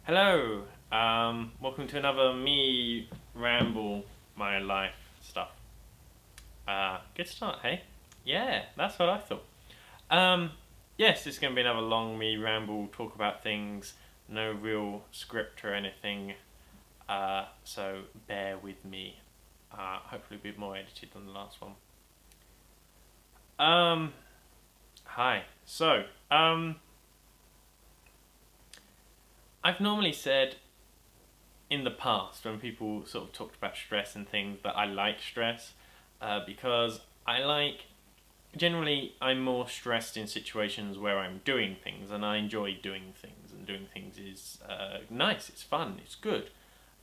Hello, welcome to another me ramble my life stuff. Good start, hey? Yeah, that's what I thought. Yes, it's going to be another long me ramble, talk about things, no real script or anything, so bear with me. Hopefully a bit more edited than the last one. Hi. So, I've normally said in the past when people sort of talked about stress and things that I like stress because generally I'm more stressed in situations where I'm doing things and I enjoy doing things, and doing things is nice, it's fun, it's good.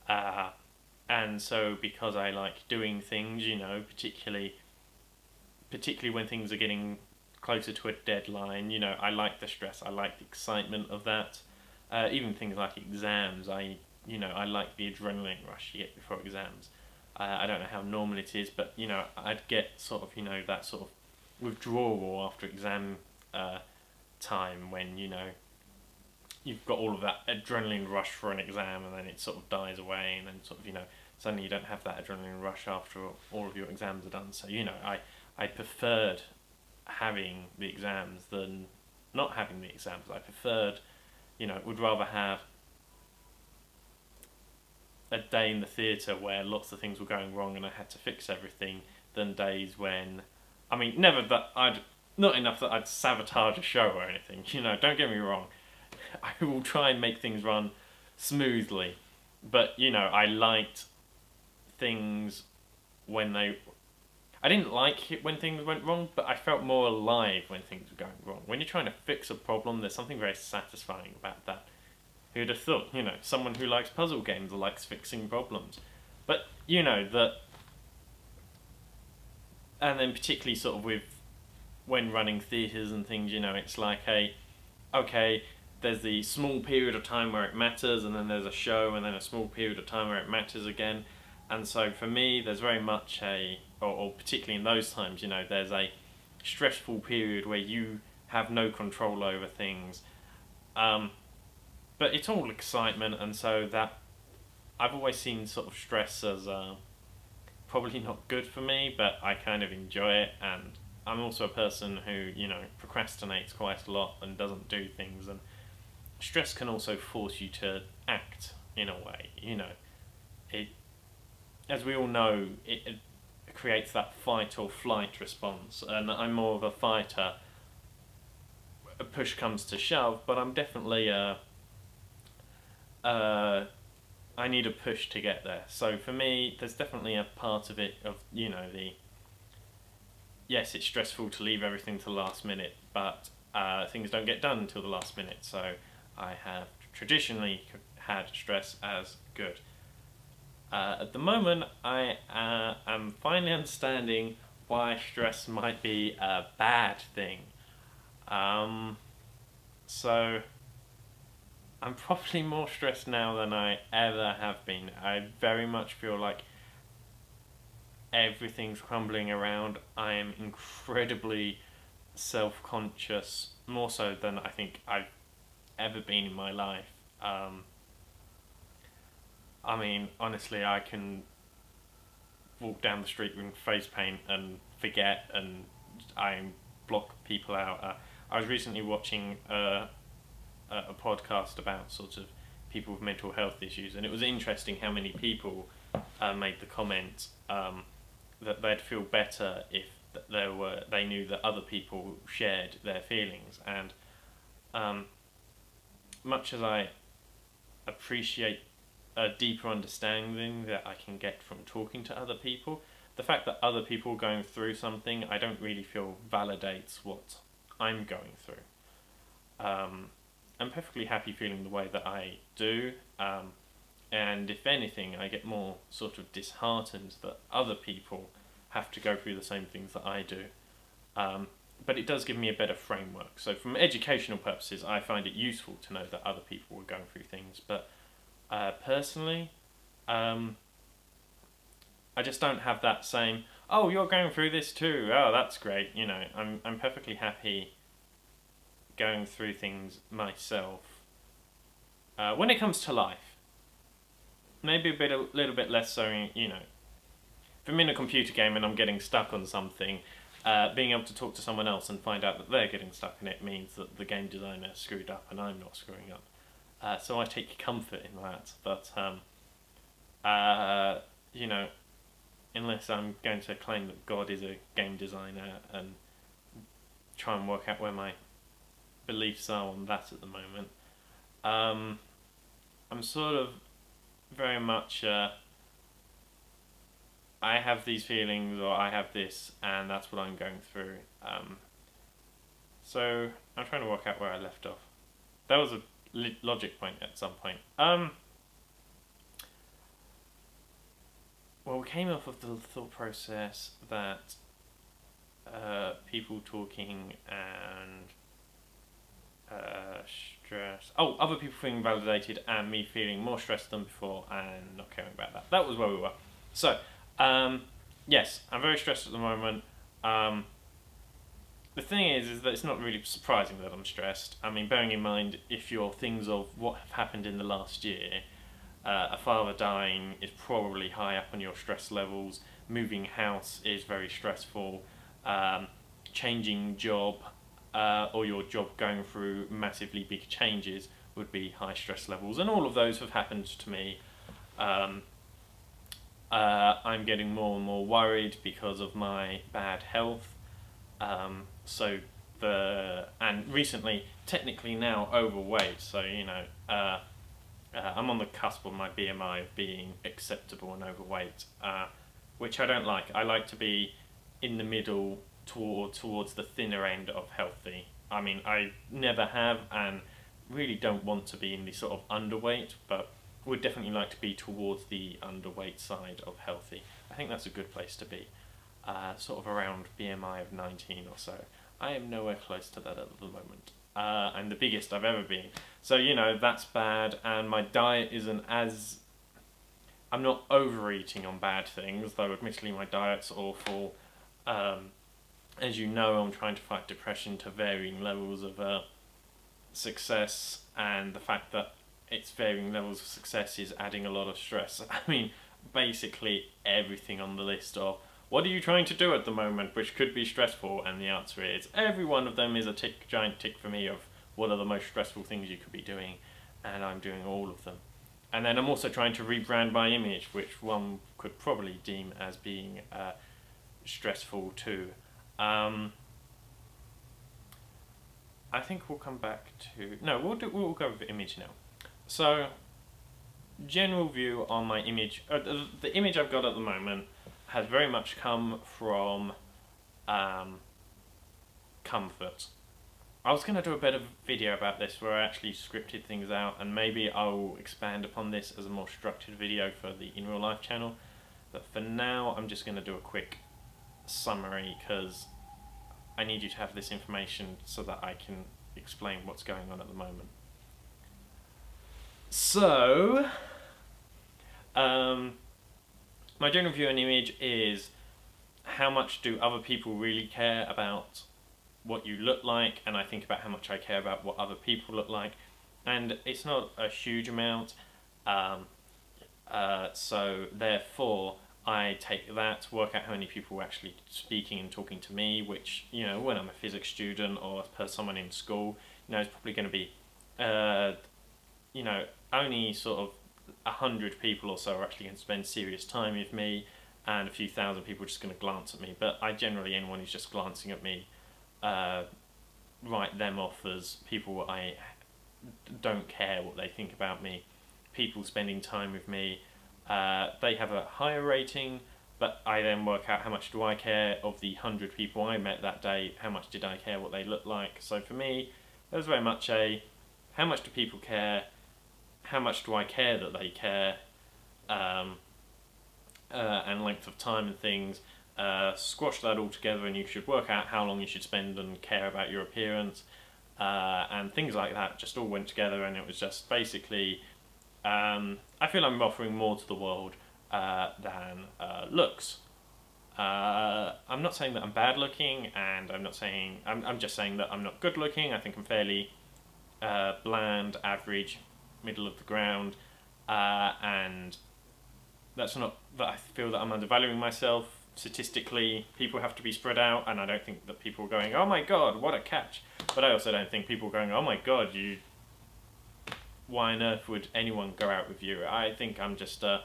And so because I like doing things, particularly when things are getting closer to a deadline, I like the stress, I like the excitement of that. Even things like exams, I like the adrenaline rush you get before exams. I don't know how normal it is, but I'd get sort of that sort of withdrawal after exam time when you've got all of that adrenaline rush for an exam, and then it sort of dies away, and then sort of suddenly you don't have that adrenaline rush after all of your exams are done. So I preferred having the exams than not having the exams. I preferred, would rather have a day in the theatre where lots of things were going wrong and I had to fix everything than days when, never that not enough that I'd sabotage a show or anything, don't get me wrong. I will try and make things run smoothly, but I liked things when I didn't like it when things went wrong, but I felt more alive when things were going wrong. When you're trying to fix a problem, there's something very satisfying about that. Who'd have thought, someone who likes puzzle games likes fixing problems. But, that... And then particularly sort of when running theatres and things, it's like okay, there's the small period of time where it matters, and then there's a show, and then a small period of time where it matters again. And so for me, there's very much or particularly in those times, there's a stressful period where you have no control over things. But it's all excitement, and so that I've always seen sort of stress as probably not good for me, but I kind of enjoy it, and I'm also a person who, procrastinates quite a lot and doesn't do things, and stress can also force you to act in a way, It, as we all know, it creates that fight or flight response, and I'm more of a fighter. A push comes to shove, but I'm definitely I need a push to get there. So for me, there's definitely a part of it of, yes, it's stressful to leave everything to the last minute, but things don't get done until the last minute, so I have traditionally had stress as good. At the moment, I am finally understanding why stress might be a bad thing. So I'm probably more stressed now than I ever have been. I very much feel like everything's crumbling around. I am incredibly self-conscious, more so than I think I've ever been in my life. Honestly, I can walk down the street with face paint and forget, and I block people out. I was recently watching a podcast about sort of people with mental health issues, and it was interesting how many people made the comment that they'd feel better if they knew that other people shared their feelings. And much as I appreciate a deeper understanding that I can get from talking to other people, the fact that other people are going through something, I don't really feel validates what I'm going through. I'm perfectly happy feeling the way that I do, and if anything, I get more sort of disheartened that other people have to go through the same things that I do. But it does give me a better framework. So from educational purposes, I find it useful to know that other people are going through things, but personally, I just don't have that same, oh, you're going through this too, oh, that's great, I'm perfectly happy going through things myself When it comes to life, maybe a little bit less so, you know, if I'm in a computer game and I'm getting stuck on something, being able to talk to someone else and find out that they're getting stuck in it means that the game designer screwed up and I'm not screwing up. So I take comfort in that, but you know, unless I'm going to claim that God is a game designer and try and work out where my beliefs are on that at the moment, I'm sort of very much I have these feelings, or I have this, and that's what I'm going through. So I'm trying to work out where I left off. That was a logic point at some point. Well, we came off of the thought process that people talking and stress. Oh, other people feeling validated and me feeling more stressed than before and not caring about that. That was where we were. So, yes, I'm very stressed at the moment. The thing is that it's not really surprising that I'm stressed. I mean, bearing in mind, if you're things of what have happened in the last year, a father dying is probably high up on your stress levels. Moving house is very stressful. Changing job, or your job going through massively big changes would be high stress levels, and all of those have happened to me. I'm getting more and more worried because of my bad health. And recently, technically now overweight, so you know, I'm on the cusp of my BMI of being acceptable and overweight, which I don't like. I like to be in the middle towards the thinner end of healthy. I mean, I never have and really don't want to be in the sort of underweight, but would definitely like to be towards the underweight side of healthy. I think that's a good place to be. Sort of around BMI of 19 or so. I am nowhere close to that at the moment. And the biggest I've ever been. So, you know, that's bad, and my diet isn't as... I'm not overeating on bad things, though admittedly my diet's awful. As you know, I'm trying to fight depression to varying levels of success, and the fact that it's varying levels of success is adding a lot of stress. I mean, basically everything on the list of what are you trying to do at the moment, which could be stressful, and the answer is every one of them is a giant tick for me of what are the most stressful things you could be doing, and I'm doing all of them. And then I'm also trying to rebrand my image, which one could probably deem as being stressful too. I think we'll come back to... No, we'll go with the image now. So, general view on my image. The image I've got at the moment has very much come from comfort. I was going to do a better video about this where I actually scripted things out, and maybe I'll expand upon this as a more structured video for the In Real Life channel. But for now, I'm just going to do a quick summary because I need you to have this information so that I can explain what's going on at the moment. So, my general view and image is how much do other people really care about what you look like, and I think about how much I care about what other people look like, and it's not a huge amount, so therefore I take that, work out how many people are actually speaking and talking to me, which, you know, when I'm a physics student or as someone in school, you know, it's probably going to be, you know, only sort of 100 people or so are actually going to spend serious time with me, and a few thousand people are just going to glance at me. But I generally, anyone who's just glancing at me, write them off as people I don't care what they think about me. People spending time with me, they have a higher rating, but I then work out how much do I care of the 100 people I met that day, how much did I care what they look like. So for me, there's very much a, how much do people care, how much do I care that they care, and length of time and things. Squash that all together and you should work out how long you should spend and care about your appearance, and things like that just all went together, and it was just basically, I feel I'm offering more to the world than looks. I'm not saying that I'm bad looking, and I'm not saying, I'm just saying that I'm not good looking. I think I'm fairly bland, average, middle of the ground, and that's not that I feel that I'm undervaluing myself. Statistically, people have to be spread out, and I don't think that people are going, oh my god, what a catch. But I also don't think people are going, oh my god, why on earth would anyone go out with you? I think I'm just a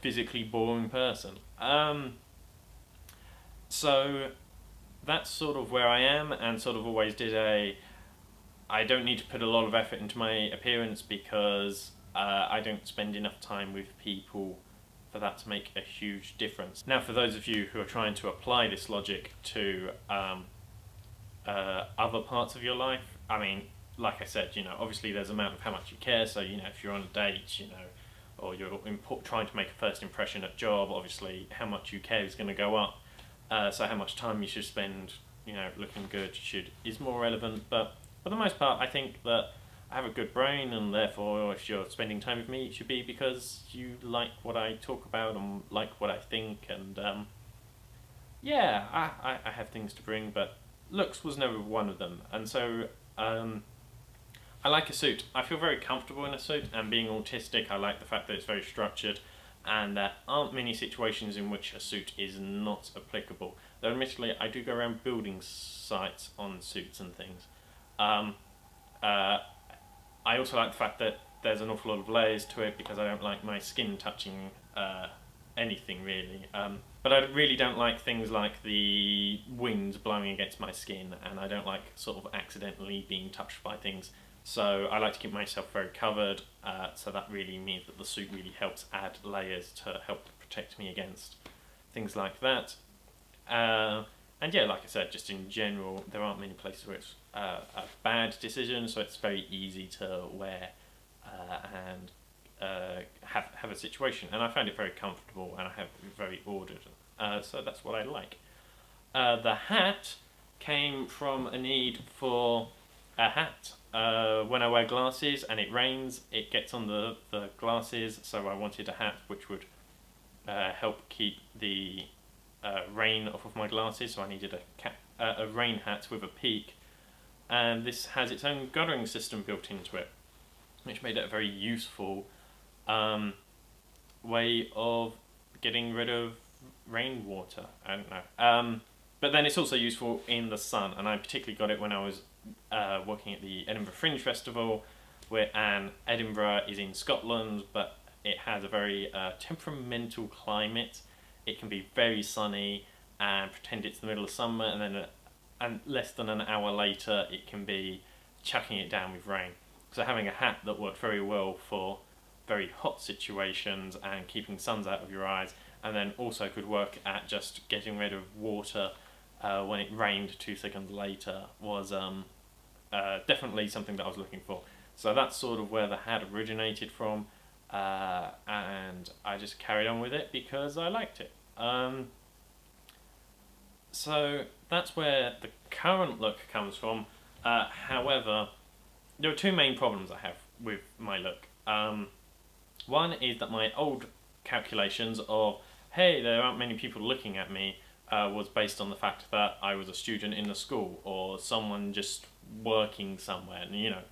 physically boring person. So that's sort of where I am, and sort of always did I don't need to put a lot of effort into my appearance because I don't spend enough time with people for that to make a huge difference. Now, for those of you who are trying to apply this logic to other parts of your life, I mean, like I said, obviously there's an amount of how much you care, so, if you're on a date, or you're trying to make a first impression at job, obviously how much you care is going to go up. So how much time you should spend, looking good is more relevant. But for the most part, I think that I have a good brain, and therefore if you're spending time with me, it should be because you like what I talk about and like what I think, and yeah, I have things to bring, but looks was never one of them. And so I like a suit. I feel very comfortable in a suit, and being autistic, I like the fact that it's very structured, and there aren't many situations in which a suit is not applicable. Though admittedly, I do go around building sites on suits and things. I also like the fact that there's an awful lot of layers to it, because I don't like my skin touching anything really. But I really don't like things like the wind blowing against my skin, and I don't like sort of accidentally being touched by things. So I like to keep myself very covered, so that really means that the suit really helps add layers to help protect me against things like that. And yeah, like I said, just in general, there aren't many places where it's a bad decision, so it's very easy to wear and have a situation. And I find it very comfortable, and I have it very ordered, so that's what I like. The hat came from a need for a hat. When I wear glasses and it rains, it gets on the glasses, so I wanted a hat which would help keep the rain off of my glasses, so I needed a rain hat with a peak, and this has its own guttering system built into it, which made it a very useful way of getting rid of rainwater. I don't know. But then it's also useful in the sun, and I particularly got it when I was working at the Edinburgh Fringe Festival, and Edinburgh is in Scotland, but it has a very temperamental climate. It can be very sunny and pretend it's the middle of summer, and then and less than an hour later it can be chucking it down with rain. So having a hat that worked very well for very hot situations and keeping suns out of your eyes, and then also could work at just getting rid of water when it rained 2 seconds later, was definitely something that I was looking for. So that's sort of where the hat originated from, and I just carried on with it because I liked it. So that's where the current look comes from. However, there are two main problems I have with my look. One is that my old calculations of, hey, there aren't many people looking at me, was based on the fact that I was a student in the school, or someone just working somewhere, and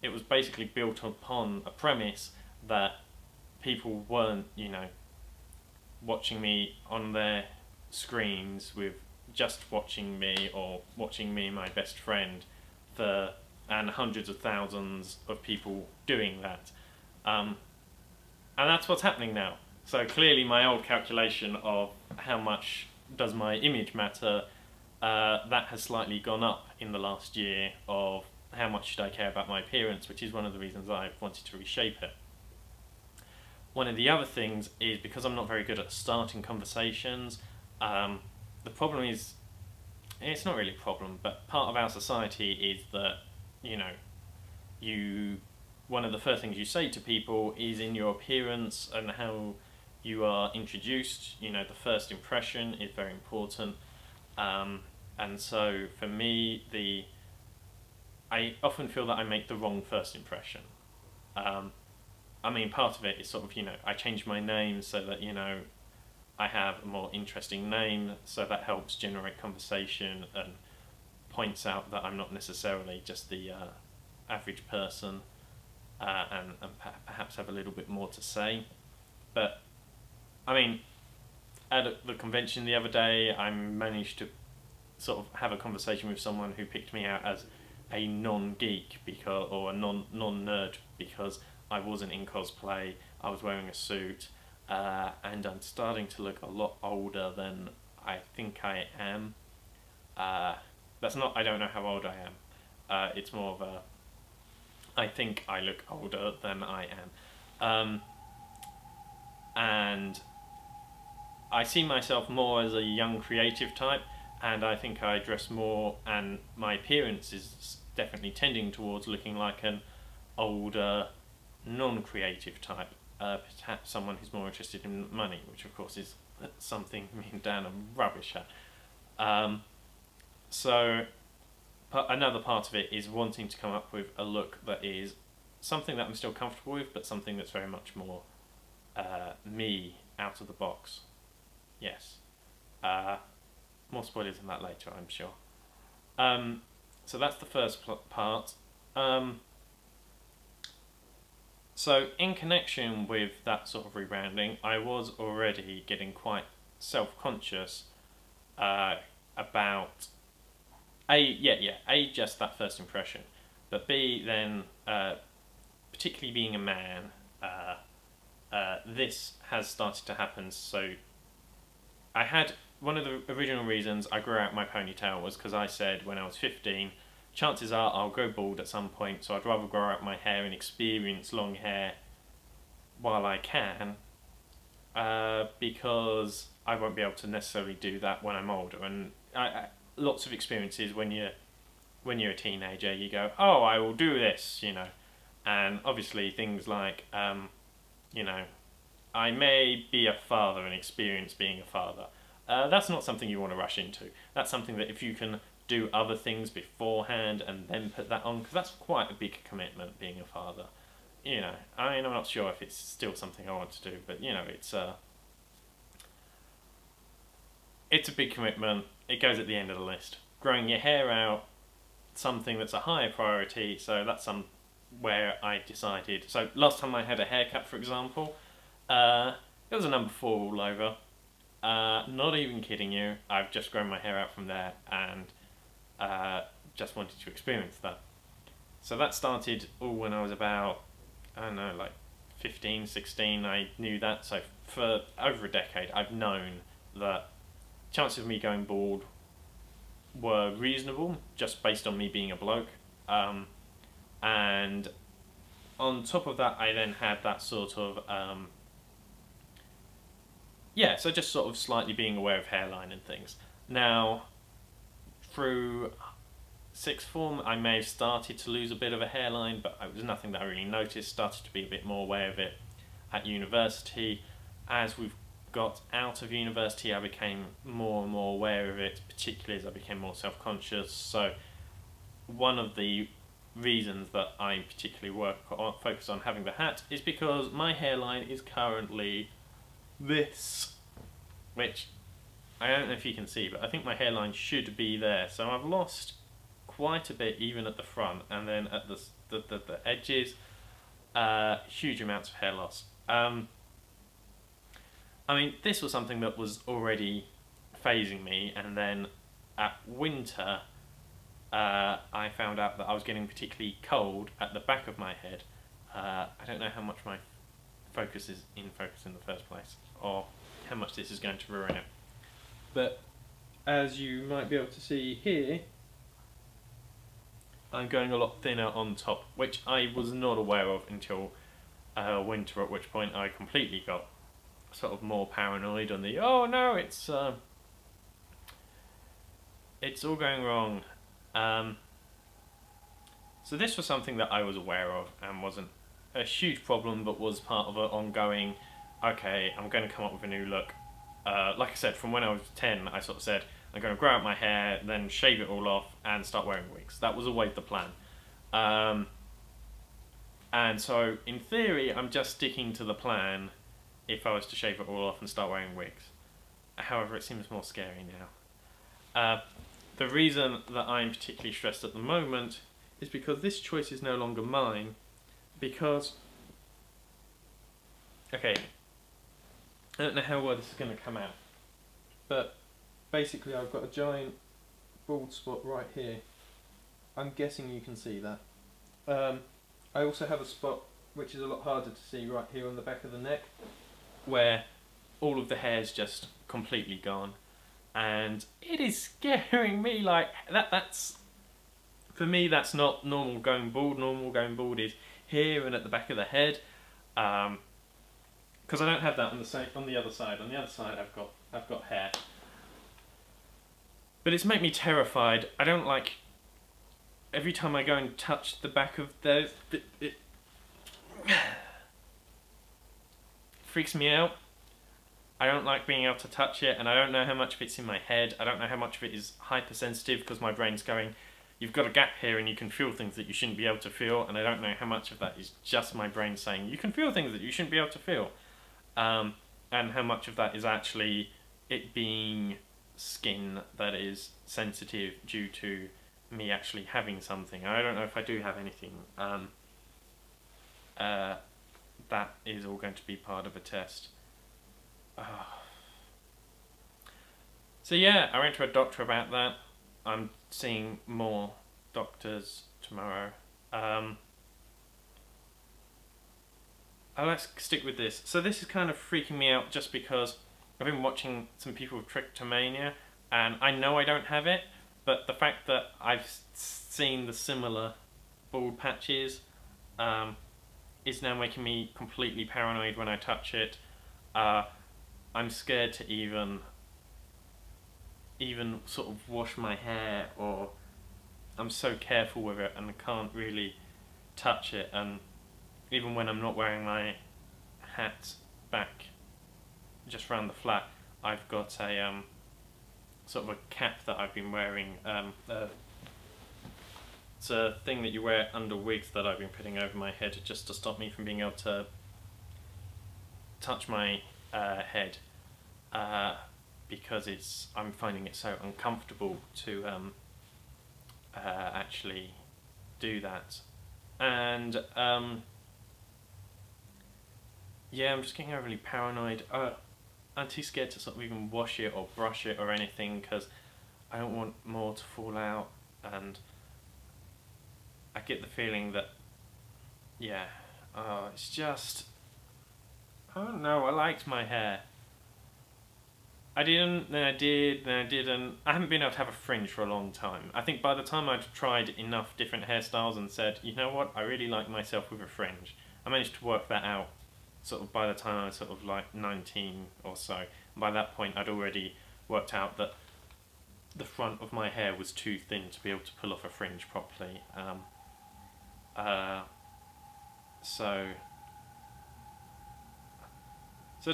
it was basically built upon a premise that people weren't, watching me on their screens with just watching me, or watching me and my best friend, and hundreds of thousands of people doing that. And that's what's happening now. So clearly my old calculation of how much does my image matter, that has slightly gone up in the last year, of how much should I care about my appearance, which is one of the reasons I've wanted to reshape it. One of the other things is, because I'm not very good at starting conversations, the problem is, it's not really a problem, but part of our society is that, one of the first things you say to people is in your appearance and how you are introduced. The first impression is very important. And so for me, I often feel that I make the wrong first impression. I mean, part of it is sort of, I changed my name so that, I have a more interesting name, so that helps generate conversation and points out that I'm not necessarily just the average person, and perhaps have a little bit more to say. But I mean, at the convention the other day, I managed to sort of have a conversation with someone who picked me out as a non-geek or a non-nerd because I wasn't in cosplay, I was wearing a suit, and I'm starting to look a lot older than I think I am. That's not, I don't know how old I am. It's more of a, I think I look older than I am. And I see myself more as a young creative type, and I think I dress more, and my appearance is definitely tending towards looking like an older, non-creative type. Perhaps someone who's more interested in money, which of course is something me and Dan are rubbish at. So another part of it is wanting to come up with a look that is something that I'm still comfortable with, but something that's very much more me, out of the box. Yes. More spoilers than that later, I'm sure. So that's the first part. So in connection with that sort of rebranding, I was already getting quite self-conscious about A, just that first impression, but B, then particularly being a man, this has started to happen. So I had, one of the original reasons I grew out my ponytail was because I said when I was 15, chances are I'll go bald at some point, so I'd rather grow out my hair and experience long hair while I can, because I won't be able to necessarily do that when I'm older. And lots of experiences when you're a teenager, you go, oh, I will do this, you know. And obviously things like, you know, I may be a father and experience being a father. That's not something you want to rush into. That's something that if you can do other things beforehand and then put that on, because that's quite a big commitment, being a father. You know, I mean, I'm not sure if it's still something I want to do, but you know, it's a big commitment. It goes at the end of the list. Growing your hair out, something that's a higher priority, so that's where I decided. So last time I had a haircut, for example, it was a number 4 all over. Not even kidding you, I've just grown my hair out from there, and just wanted to experience that. So that started all when I was about, I don't know, like 15, 16, I knew that. So for over a decade I've known that chances of me going bald were reasonable, just based on me being a bloke. And on top of that, I then had that sort of, so just sort of slightly being aware of hairline and things. Now, through 6th form, I may have started to lose a bit of a hairline, but it was nothing that I really noticed. Started to be a bit more aware of it at university. As we've got out of university, I became more and more aware of it, particularly as I became more self-conscious. So one of the reasons that I particularly focus on having the hat is because my hairline is currently this, which I don't know if you can see, but I think my hairline should be there. So I've lost quite a bit even at the front, and then at the edges, huge amounts of hair loss. I mean, this was something that was already phasing me, and then at winter, I found out that I was getting particularly cold at the back of my head. I don't know how much my focus is in focus in the first place, or how much this is going to ruin it. But as you might be able to see here, I'm going a lot thinner on top, which I was not aware of until winter, at which point I completely got sort of more paranoid on the, oh no, it's all going wrong. So this was something that I was aware of and wasn't a huge problem, but was part of an ongoing, okay, I'm going to come up with a new look. Like I said, from when I was 10, I sort of said, I'm going to grow out my hair, then shave it all off and start wearing wigs. That was always the plan. And so, in theory, I'm just sticking to the plan if I was to shave it all off and start wearing wigs. However, it seems more scary now. The reason that I'm particularly stressed at the moment is because this choice is no longer mine. Because, okay, I don't know how well this is going to come out, but basically I've got a giant bald spot right here. I'm guessing you can see that. I also have a spot which is a lot harder to see right here on the back of the neck, where all of the hair's just completely gone, and it is scaring me. Like that's for me, that's not normal going bald. Normal going bald is here and at the back of the head, because I don't have that on the other side. On the other side, I've got hair, but it's made me terrified. I don't like. Every time I go and touch the back of those, it freaks me out. I don't like being able to touch it, and I don't know how much of it's in my head. I don't know how much of it is hypersensitive because my brain's going, you've got a gap here and you can feel things that you shouldn't be able to feel, and I don't know how much of that is just my brain saying, you can feel things that you shouldn't be able to feel. And how much of that is actually it being skin that is sensitive due to me actually having something. I don't know if I do have anything. That is all going to be part of a test. So yeah, I went to a doctor about that. I'm seeing more doctors tomorrow. Let's stick with this. So this is kind of freaking me out just because I've been watching some people with trichomania, and I know I don't have it, but the fact that I've seen the similar bald patches is now making me completely paranoid when I touch it. I'm scared to even sort of wash my hair, or I'm so careful with it and I can't really touch it. And even when I'm not wearing my hat back just round the flat, I've got a sort of a cap that I've been wearing. It's a thing that you wear under wigs that I've been putting over my head just to stop me from being able to touch my head, because I'm finding it so uncomfortable to actually do that. And yeah, I'm just getting overly paranoid. I'm too scared to sort of even wash it or brush it or anything because I don't want more to fall out, and I get the feeling that, yeah, it's just, I don't know, I liked my hair. I didn't, then I did, then I didn't. I haven't been able to have a fringe for a long time. I think by the time I'd tried enough different hairstyles and said, you know what, I really like myself with a fringe, I managed to work that out sort of by the time I was sort of like 19 or so. And by that point I'd already worked out that the front of my hair was too thin to be able to pull off a fringe properly. So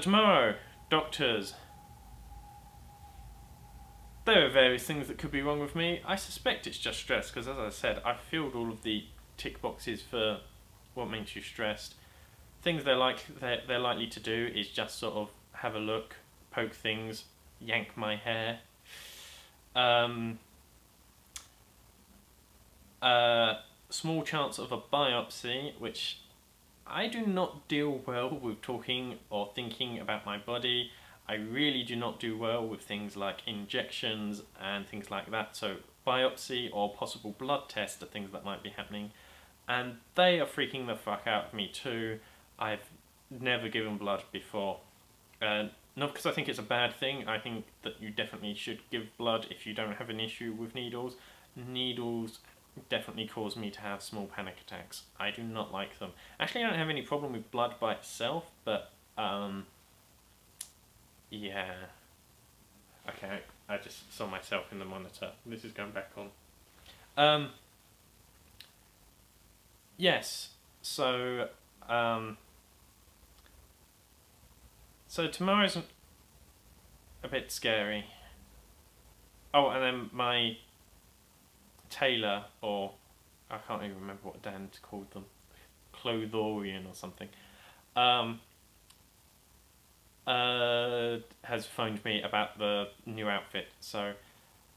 tomorrow, doctors. There are various things that could be wrong with me. I suspect it's just stress because, as I said, I've filled all of the tick boxes for what makes you stressed. Things they're likely to do is just sort of have a look, poke things, yank my hair. Small chance of a biopsy, which I do not deal well with talking or thinking about my body. I really do not do well with things like injections and things like that. So biopsy or possible blood test are things that might be happening, and they are freaking the fuck out of me too. I've never given blood before. Not because I think it's a bad thing. I think that you definitely should give blood if you don't have an issue with needles. Needles definitely cause me to have small panic attacks. I do not like them. Actually, I don't have any problem with blood by itself, but yeah. Okay, I just saw myself in the monitor. This is going back on. Yes, so so tomorrow's a bit scary. Oh, and then my tailor, or I can't even remember what Dan called them, clothorian or something, has phoned me about the new outfit. So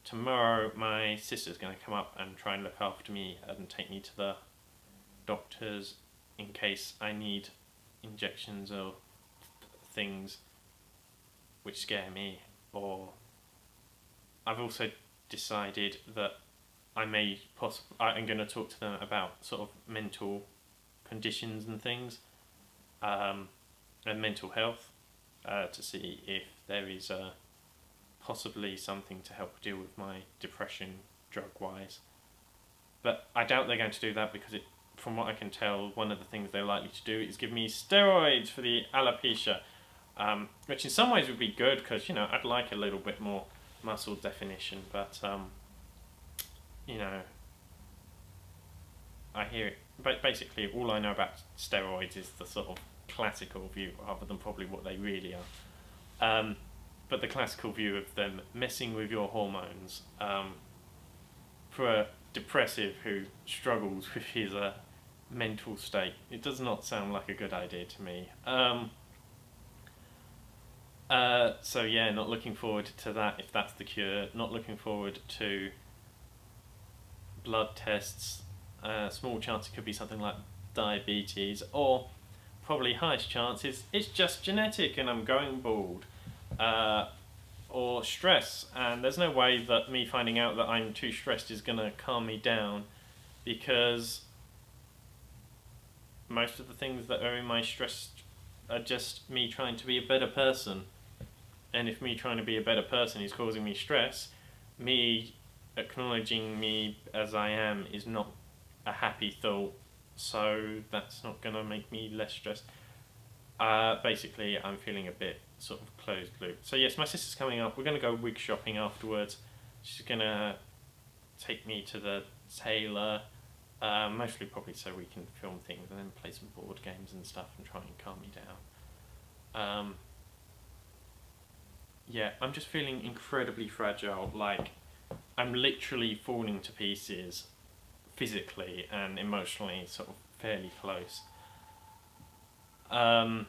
tomorrow my sister's going to come up and try and look after me and take me to the doctors in case I need injections or things which scare me. Or I've also decided that I'm going to talk to them about sort of mental conditions and things, and mental health, to see if there is possibly something to help deal with my depression drug-wise. But I doubt they're going to do that because, from what I can tell, one of the things they're likely to do is give me steroids for the alopecia, which in some ways would be good because, you know, I'd like a little bit more muscle definition, but you know, I hear it. But basically, all I know about steroids is the sort of classical view, rather than probably what they really are. But the classical view of them messing with your hormones, for a depressive who struggles with his mental state, it does not sound like a good idea to me. So yeah, not looking forward to that if that's the cure. Not looking forward to blood tests. Small chance it could be something like diabetes, or probably highest chance is it's just genetic and I'm going bald. Or stress, and there's no way that me finding out that I'm too stressed is going to calm me down, because most of the things that are in my stress are just me trying to be a better person. And if me trying to be a better person is causing me stress, me acknowledging me as I am is not a happy thought, so that's not going to make me less stressed. Basically, I'm feeling a bit sort of closed loop. So yes, my sister's coming up. We're going to go wig shopping afterwards. She's going to take me to the tailor, mostly probably so we can film things and then play some board games and stuff and try and calm me down. Yeah, I'm just feeling incredibly fragile, like I'm literally falling to pieces physically and emotionally, sort of fairly close. I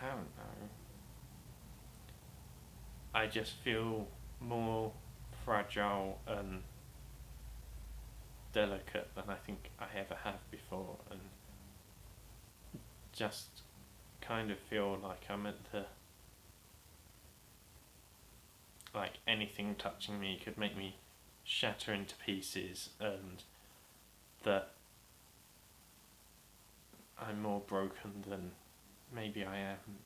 don't know. I just feel more fragile and delicate than I think I ever have before, and just kind of feel like I'm at the, like anything touching me could make me shatter into pieces, and that I'm more broken than maybe I am.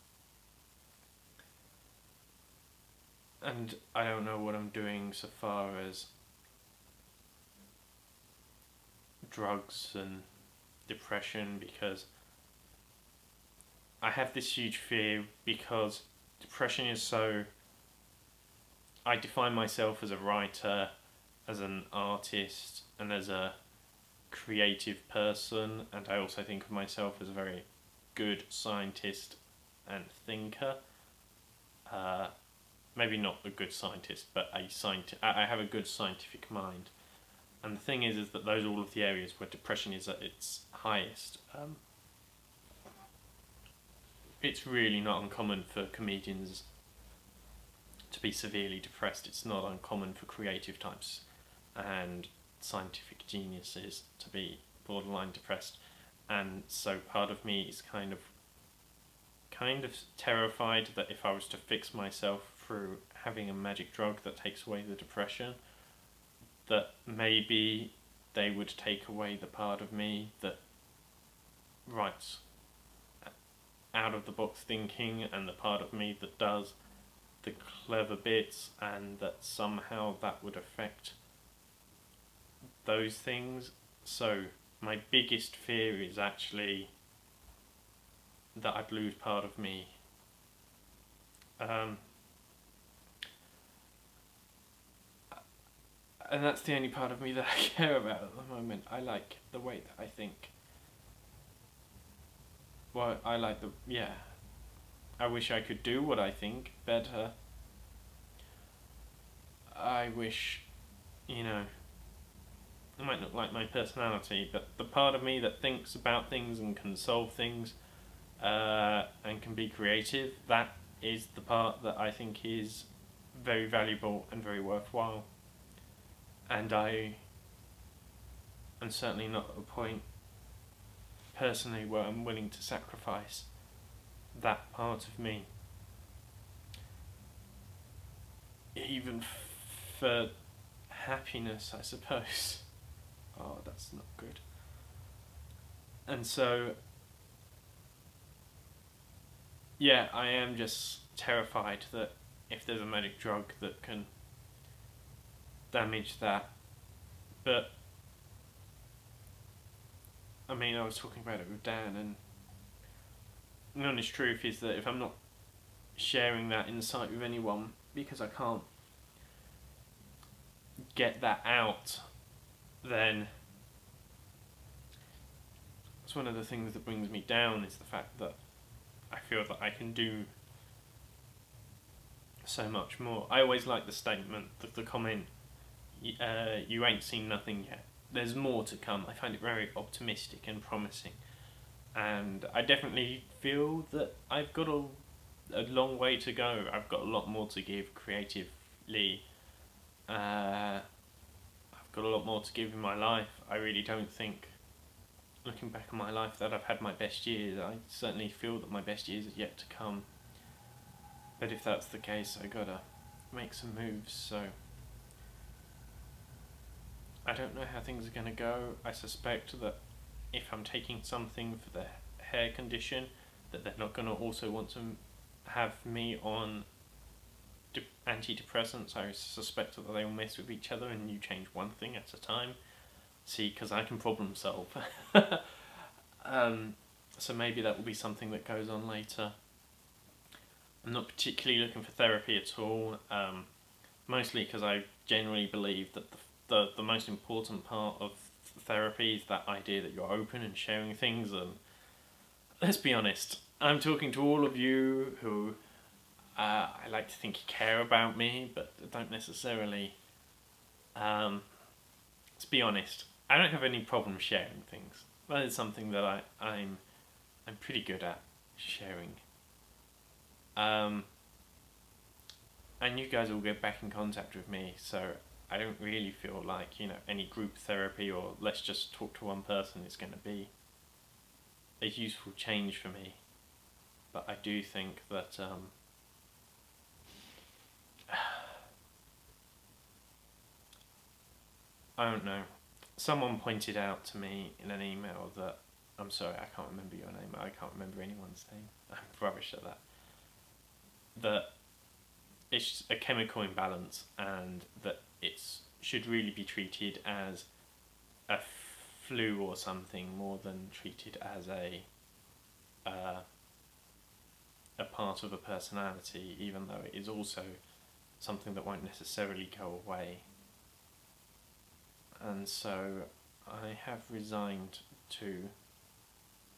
And I don't know what I'm doing so far as drugs and depression, because I have this huge fear, because depression is so... I define myself as a writer, as an artist, and as a creative person, and I also think of myself as a very good scientist and thinker. Maybe not a good scientist, but I have a good scientific mind. And the thing is that those are all of the areas where depression is at its highest. It's really not uncommon for comedians to be severely depressed. It's not uncommon for creative types and scientific geniuses to be borderline depressed. And so part of me is kind of terrified that if I was to fix myself through having a magic drug that takes away the depression, that maybe they would take away the part of me that writes out of the box thinking, and the part of me that does the clever bits, and that somehow that would affect those things. So my biggest fear is actually that I'd lose part of me. And that's the only part of me that I care about at the moment. I like the way that I think. Well, I like the... yeah. I wish I could do what I think better. I wish, you know, I might not like my personality, but the part of me that thinks about things and can solve things, and can be creative, that is the part that I think is very valuable and very worthwhile. And I am certainly not at a point personally where I'm willing to sacrifice that part of me, even for happiness, I suppose. Oh, that's not good. And so, yeah, I am just terrified that if there's a magic drug that can damage that. But I mean, I was talking about it with Dan, and the honest truth is that if I'm not sharing that insight with anyone because I can't get that out, then it's one of the things that brings me down, is the fact that I feel that I can do so much more. I always like the statement, the comment, you ain't seen nothing yet. There's more to come. I find it very optimistic and promising. And I definitely feel that I've got a long way to go. I've got a lot more to give creatively. I've got a lot more to give in my life. I really don't think, looking back on my life, that I've had my best years. I certainly feel that my best years are yet to come. But if that's the case, I gotta make some moves, so I don't know how things are gonna go. I suspect that if I'm taking something for the hair condition, that they're not gonna also want to have me on antidepressants. I suspect that they will mess with each other and you change one thing at a time. See, because I can problem solve. So maybe that will be something that goes on later. I'm not particularly looking for therapy at all, mostly because I generally believe that the most important part of therapy is that idea that you're open and sharing things. And let's be honest, I'm talking to all of you who I like to think care about me, but don't necessarily. Let's be honest, I don't have any problem sharing things. That is something that I'm pretty good at, sharing. And you guys will get back in contact with me, so I don't really feel like, any group therapy or let's just talk to one person is going to be a useful change for me. But I do think that I don't know. Someone pointed out to me in an email that, I'm sorry, I can't remember your name, I can't remember anyone's name, I'm rubbish at that, that it's a chemical imbalance and that it should really be treated as a flu or something more than treated as a part of a personality, even though it is also something that won't necessarily go away. And so I have resigned to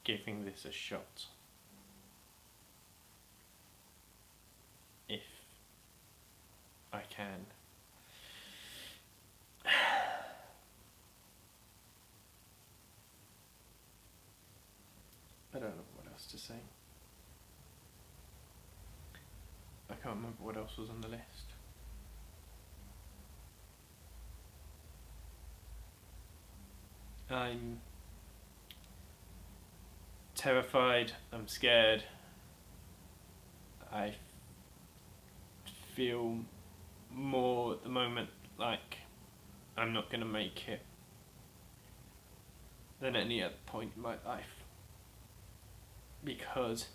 giving this a shot. If I can. I don't know what else to say. I can't remember what else was on the list. I'm terrified, I'm scared, I feel more at the moment like I'm not going to make it than any other point in my life, because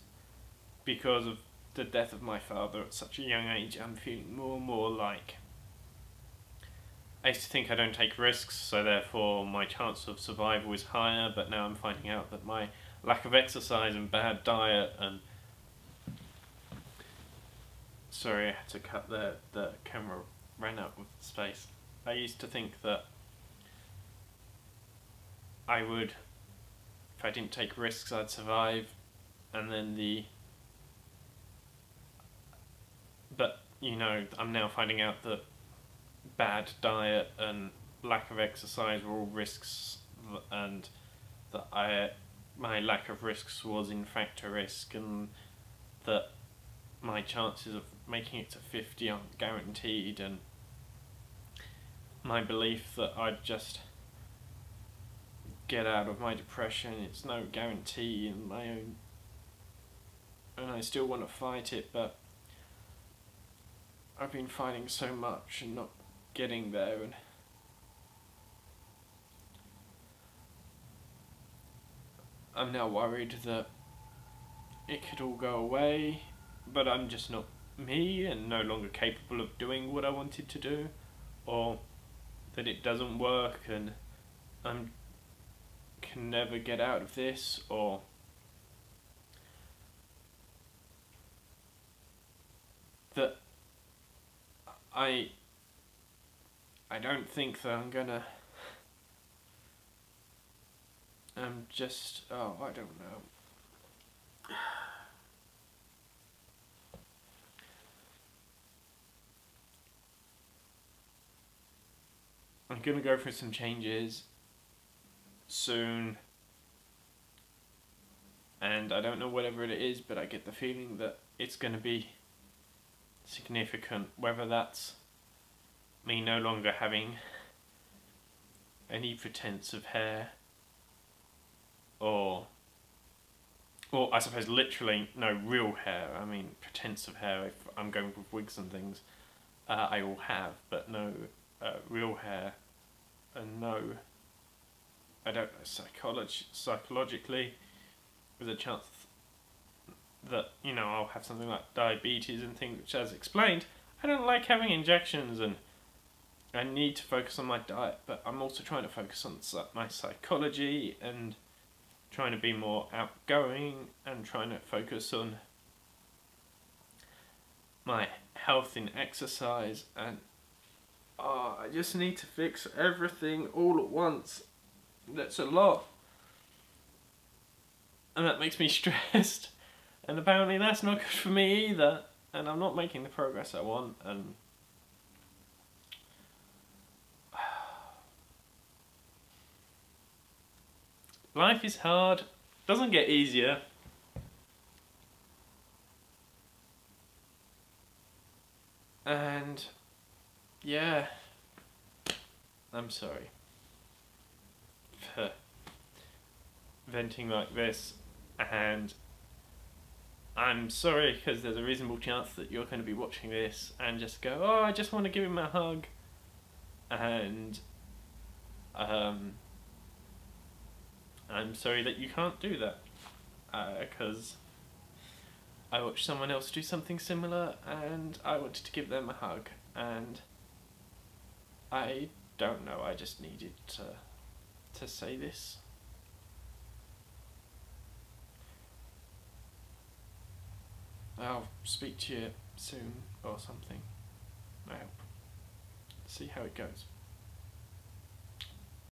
of the death of my father at such a young age. I'm feeling more and more like I used to think I don't take risks, so therefore my chance of survival is higher, but now I'm finding out that my lack of exercise and bad diet and... Sorry, I had to cut the camera ran out of space. I used to think that I would, if I didn't take risks, I'd survive, and then but, I'm now finding out that bad diet and lack of exercise were all risks, and that my lack of risks was in fact a risk, and that my chances of making it to 50 aren't guaranteed, and my belief that I'd just get out of my depression, it's no guarantee in my own, and I still want to fight it, but I've been fighting so much and not getting there, and I'm now worried that it could all go away, but I'm just not me and no longer capable of doing what I wanted to do, or that it doesn't work and I can never get out of this, or that I don't think that I'm gonna, I'm just, oh, I don't know. I'm gonna go through some changes soon, and I don't know whatever it is, but I get the feeling that it's gonna be significant, whether that's me no longer having any pretense of hair, or I suppose literally no real hair. I mean, pretense of hair, if I'm going with wigs and things, I all have, but no real hair, and no, I don't know, psychologically, there's a chance that, you know, I'll have something like diabetes and things, which, as explained, I don't like having injections, and I need to focus on my diet, but I'm also trying to focus on my psychology and trying to be more outgoing and trying to focus on my health in exercise, and I just need to fix everything all at once. That's a lot, and that makes me stressed, and apparently that's not good for me either, and I'm not making the progress I want, and life is hard, doesn't get easier. And yeah, I'm sorry for venting like this, and I'm sorry because there's a reasonable chance that you're going to be watching this and just go, oh, I just want to give him a hug, and I'm sorry that you can't do that, because I watched someone else do something similar and I wanted to give them a hug, and I don't know, I just needed to say this. I'll speak to you soon or something, I hope. See how it goes.